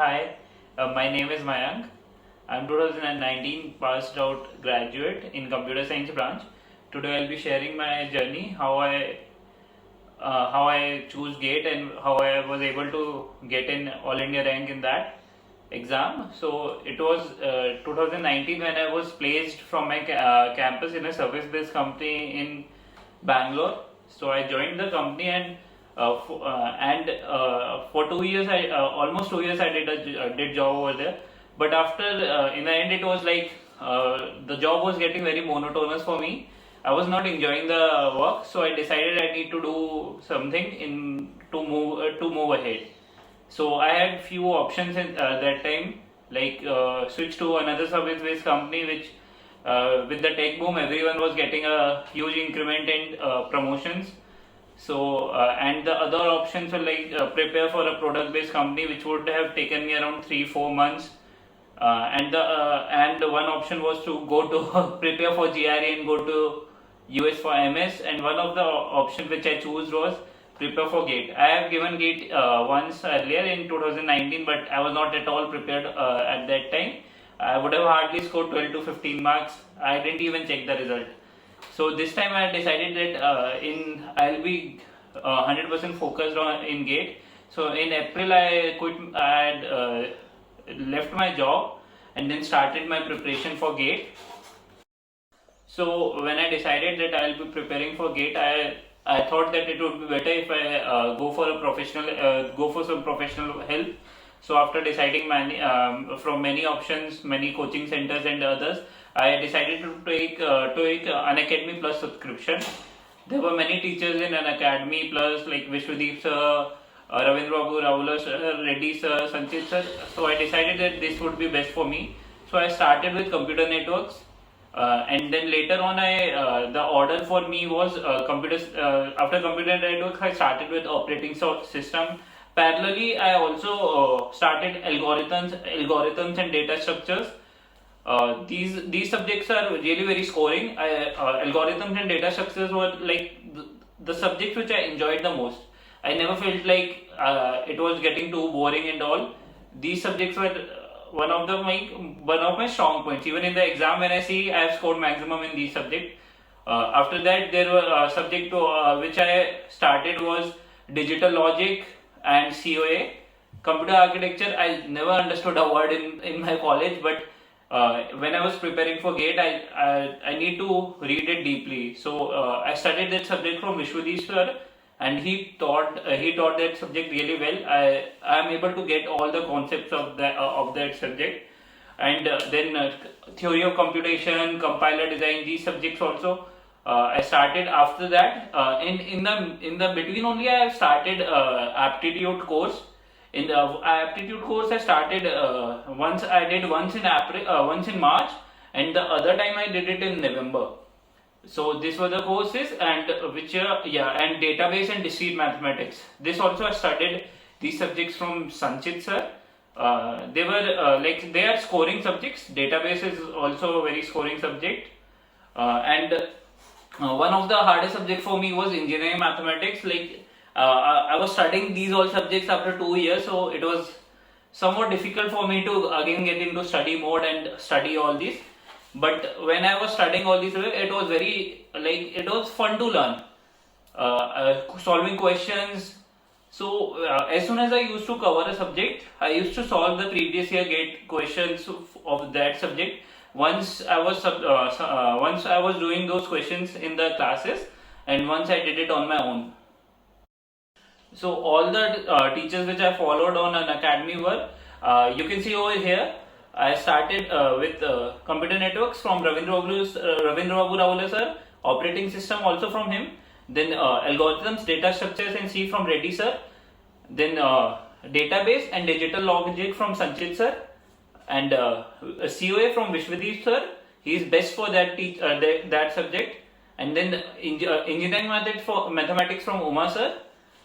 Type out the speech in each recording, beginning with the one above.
Hi, my name is Mayank. I'm 2019 passed out graduate in computer science branch. Today I'll be sharing my journey, how I choose GATE and how I was able to get an All India rank in that exam. So it was 2019 when I was placed from my campus in a service-based company in Bangalore. So I joined the company and for 2 years, almost 2 years, did job over there. But after in the end, it was like the job was getting very monotonous for me. I was not enjoying the work, so I decided I need to do something in to move ahead. So I had few options in that time, like switch to another service-based company, which with the tech boom, everyone was getting a huge increment in promotions. So and the other options were like prepare for a product-based company, which would have taken me around 3-4 months. And the one option was to go to prepare for GRE and go to US for MS. And one of the options which I chose was prepare for GATE. I have given GATE once earlier in 2019, but I was not at all prepared at that time. I would have hardly scored 12 to 15 marks. I didn't even check the result. So this time I decided that in I'll be 100% focused on in GATE. So in April I quit. I had left my job and then started my preparation for GATE. So when I decided that I'll be preparing for GATE, I thought that it would be better if I go for some professional help. So after deciding from many options, many coaching centers and others, I decided to take an Academy Plus subscription. There were many teachers in an Academy Plus like Vishwadeep sir, Ravindra Babu, Rahul sir, Reddy sir, Sanchit sir. So I decided that this would be best for me. So I started with computer networks. And then later on, the order for me was computers. After computer networks, I started with operating system. Parallelly, I also started algorithms and data structures. These subjects are really very scoring. Algorithms and data structures were like the subjects which I enjoyed the most. I never felt like it was getting too boring and all. These subjects were one of my strong points. Even in the exam, when I see I have scored maximum in these subjects. After that, there were subject which I started was digital logic and COA. Computer architecture, I never understood a word in my college, but when I was preparing for GATE, I need to read it deeply. So I studied that subject from Vishwadeep sir, and he taught that subject really well. I am able to get all the concepts of that subject, and then theory of computation, compiler design, these subjects also. I started after that. In the between only I have started aptitude course. In the aptitude course I started once in April, once in March, and the other time I did it in November. So these were the courses, and and database and discrete mathematics. This also I studied these subjects from Sanchit sir. They were they are scoring subjects. Database is also a very scoring subject, and one of the hardest subject for me was engineering mathematics. I was studying these all subjects after 2 years, so it was somewhat difficult for me to again get into study mode and study all these. But when I was studying all these, it was it was fun to learn, solving questions. So as soon as I used to cover a subject, I used to solve the previous year GATE questions of that subject. Once I was doing those questions in the classes, and once I did it on my own. So all the teachers which I followed on an academy were, you can see over here. I started with computer networks from Ravindra Babu Rahul sir, operating system also from him, then algorithms, data structures and C from Reddy sir, then database and digital logic from Sanchit sir, and COA from Vishwadeep sir. He is best for that subject, and then engineering mathematics from Uma sir,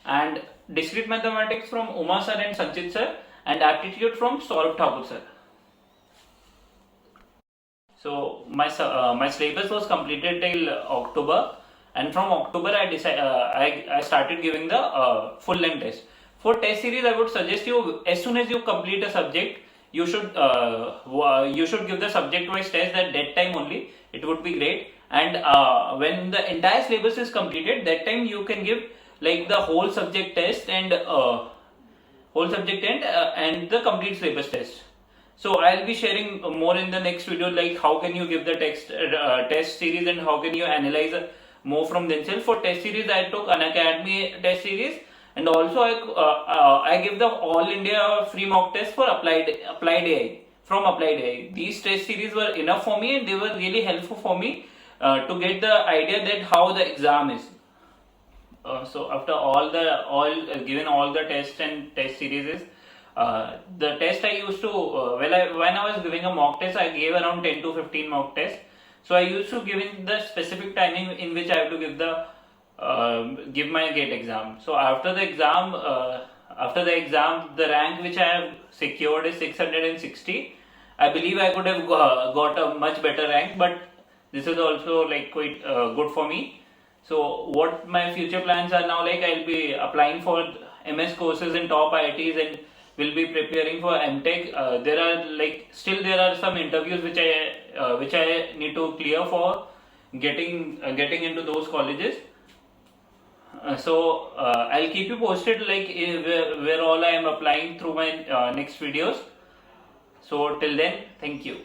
and discrete mathematics from Uma sir and Sanchit sir, and aptitude from Saurabh Thakur sir. So my syllabus was completed till October, and from October I started giving the full length test. For test series, I would suggest you, as soon as you complete a subject, you should give the subject wise test at that time only. It would be great. And when the entire syllabus is completed, that time you can give like the whole subject test and and the complete syllabus test. So I'll be sharing more in the next video, like how can you give the test series and how can you analyze more from themselves. For test series, I took Unacademy test series, and also I give the All India free mock test for applied AI from Applied AI. These test series were enough for me, and they were really helpful for me to get the idea that how the exam is. So after given all the tests and test series, the test I used to when I was giving a mock test, I gave around 10 to 15 mock tests. So I used to give in the specific timing in which I have to give my GATE exam. So after the exam, the rank which I have secured is 660. I believe I could have got a much better rank, but this is also like quite good for me. So what my future plans are now, like I'll be applying for MS courses in top IITs and will be preparing for MTech. There are some interviews which I need to clear for getting into those colleges. I'll keep you posted, like where all I am applying through my next videos. So till then, thank you.